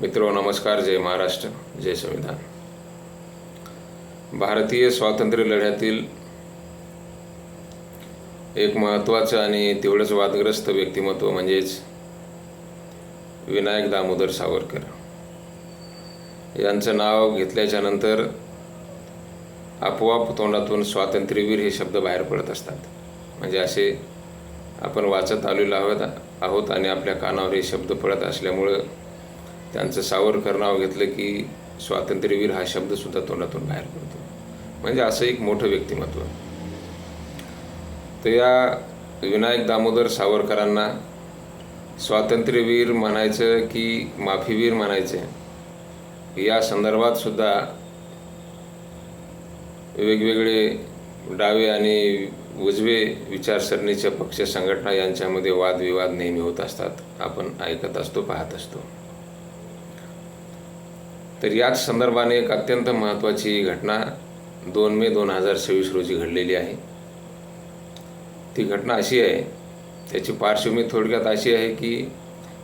मित्रो नमस्कार. जय महाराष्ट्र, जय संविधान. भारतीय स्वातंत्र्य लढ्यातील एक महत्त्वाचं आणि तेवढंच वादग्रस्त व्यक्तिमत्व म्हणजेच विनायक दामोदर सावरकर यांचं नाव घेतल्याच्या नंतर आपोआप तोंडातून स्वातंत्र्यवीर हे शब्द बाहेर पडत असतात. म्हणजे असे आपण वाचत आलेलो आहोत आणि आपल्या कानावर हे शब्द पडत असल्यामुळं त्यांचं सावरकर नाव घेतलं की स्वातंत्र्यवीर हा शब्दसुद्धा तोंडातून बाहेर पडतो. म्हणजे असं एक मोठं व्यक्तिमत्व. तर या विनायक दामोदर सावरकरांना स्वातंत्र्यवीर म्हणायचं की माफीवीर म्हणायचं या संदर्भात सुद्धा वेगवेगळे डावे आणि उजवे विचारसरणीच्या पक्ष संघटना यांच्यामध्ये वादविवाद नेहमी होत असतात. आपण ऐकत असतो, पाहत असतो. तर याच संदर्भाने एक अत्यंत महत्त्वाची घटना 2 मे 2026 रोजी घडलेली आहे. ती घटना अशी आहे, त्याची पार्श्वभूमी थोडक्यात अशी आहे की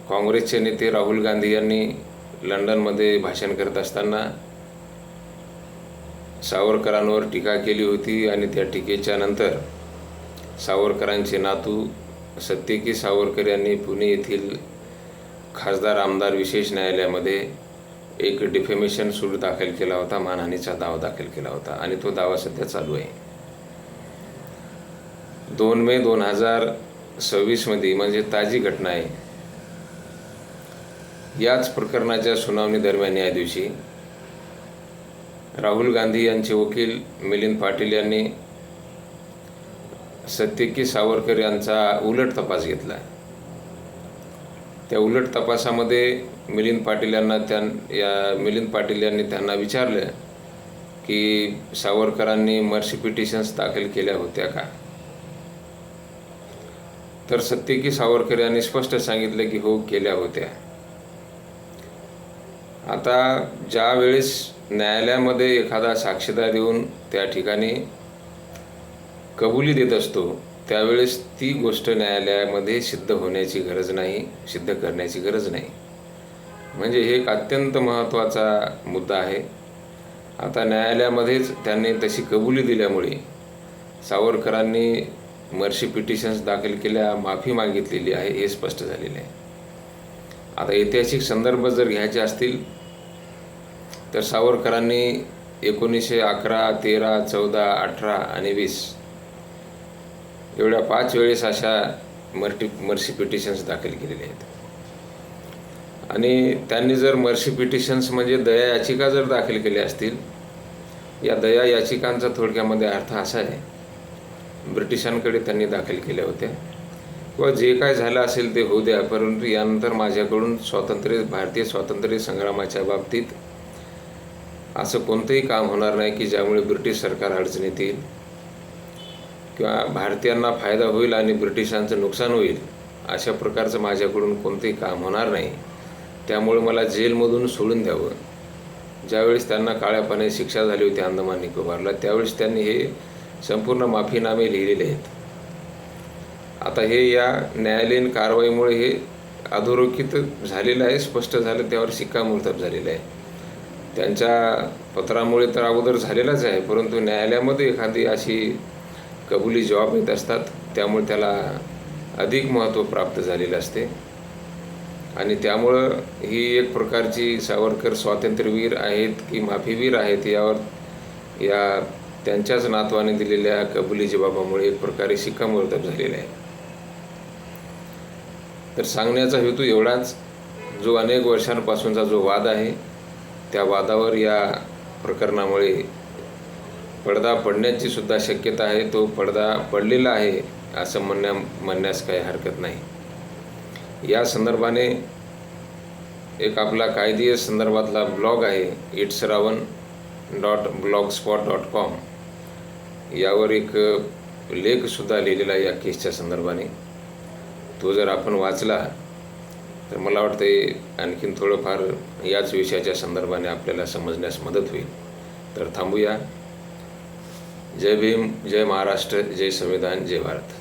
काँग्रेसचे नेते राहुल गांधी यांनी लंडनमध्ये भाषण करत असताना सावरकरांवर टीका केली होती आणि त्या टीकेच्या नंतर सावरकरांचे नातू सत्यकी सावरकर यांनी पुणे येथील खासदार आमदार विशेष न्यायालयामध्ये एक डिफेमेशन सूट दाखल केला होता, मानहानीचा दावा दाखल केला होता आणि तो दावा सध्या चालू आहे. 2 मे 2026 मध्ये म्हणजे ताजी घटना आहे. याच प्रकरणाच्या सुनावणी दरम्यान या दिवशी राहुल गांधी यांचे वकील मिलिंद पाटील यांनी सत्यकी सावरकर यांचा उलट तपास घेतला. त्या उलट तपासामध्ये मिलिंद पाटील यांनी त्यांना विचारलं की सावरकरांनी मर्सी पिटिशन्स दाखल केल्या होत्या का. तर सत्यकी सावरकर यांनी स्पष्ट सांगितलं की हो, केल्या होत्या. आता ज्या वेळेस न्यायालयामध्ये एखादा साक्षीदार येऊन त्या ठिकाणी कबुली देत असतो त्यावेळेस ती गोष्ट न्यायालयामध्ये सिद्ध होण्याची गरज नाही, सिद्ध करण्याची गरज नाही. म्हणजे हे एक अत्यंत महत्त्वाचा मुद्दा आहे. आता न्यायालयामध्येच त्यांनी तशी कबुली दिल्यामुळे सावरकरांनी मर्सी पिटिशन्स दाखल केल्या, माफी मागितलेली आहे हे स्पष्ट झालेलं आहे. आता ऐतिहासिक संदर्भ जर घ्यायचे असतील तर सावरकरांनी 1911, 13, 14, 18 आणि 20 एवढ्या 5 वेळेस अशा मर्सी पिटिशन्स दाखल केलेले आहेत. आणि त्यांनी जर मर्सी पिटिशन्स म्हणजे दया याचिका जर दाखल केल्या असतील, या दया याचिकांचा थोडक्यामध्ये अर्थ असा आहे, ब्रिटिशांकडे त्यांनी दाखल केल्या होत्या किंवा जे काय झालं असेल ते होऊ द्या, परंतु यानंतर माझ्याकडून भारतीय स्वातंत्र्य संग्रामाच्या बाबतीत असं कोणतंही काम होणार नाही की ज्यामुळे ब्रिटिश सरकार अडचणीत येईल किंवा भारतीयांना फायदा होईल आणि ब्रिटिशांचं नुकसान होईल. अशा प्रकारचं माझ्याकडून कोणतंही काम होणार नाही. त्यामुळे मला जेलमधून सोडून द्यावं. ज्यावेळेस त्यांना काळ्या पाण्याची शिक्षा झाली होती अंदमान निकोबारला, त्यावेळेस त्यांनी हे संपूर्ण माफीनामे लिहिलेले आहेत. आता हे या न्यायालयीन कारवाईमुळे हे अधोरेखित झालेलं आहे, स्पष्ट झालं, त्यावर शिक्कामोर्तब झालेलं आहे. त्यांच्या पत्रामुळे तर अगोदर झालेलाच आहे, परंतु न्यायालयामध्ये एखादी अशी कबुली जबाब येत असतात, त्यामुळे त्याला अधिक महत्त्व प्राप्त झालेलं असते. आणि त्यामुळं ही एक प्रकारची सावरकर स्वातंत्र्यवीर आहेत की माफीवीर आहेत यावर या त्यांच्याच नातवाने दिलेल्या कबुली जबाबामुळे एक प्रकारे शिक्कामोर्तब झालेला आहे. तर सांगण्याचा हेतू एवढाच, जो अनेक वर्षांपासूनचा जो वाद आहे त्या वादावर या प्रकरणामुळे पडदा पडण्याची सुद्धा शक्यता आहे. तो पडदा पडलेला आहे असं म्हणण्यास काही हरकत नाही. या संदर्भाने एक आपला कायदेशीर संदर्भातला ब्लॉग आहे itsravan.blogspot.com यावर एक लेखसुद्धा लिहिलेला आहे या केसच्या संदर्भाने. तो जर आपण वाचला तर मला वाटते आणखीन थोडंफार याच विषयाच्या संदर्भाने आपल्याला समजण्यास मदत होईल. तर थांबूया. जय भीम, जय महाराष्ट्र, जय संविधान, जय भारत.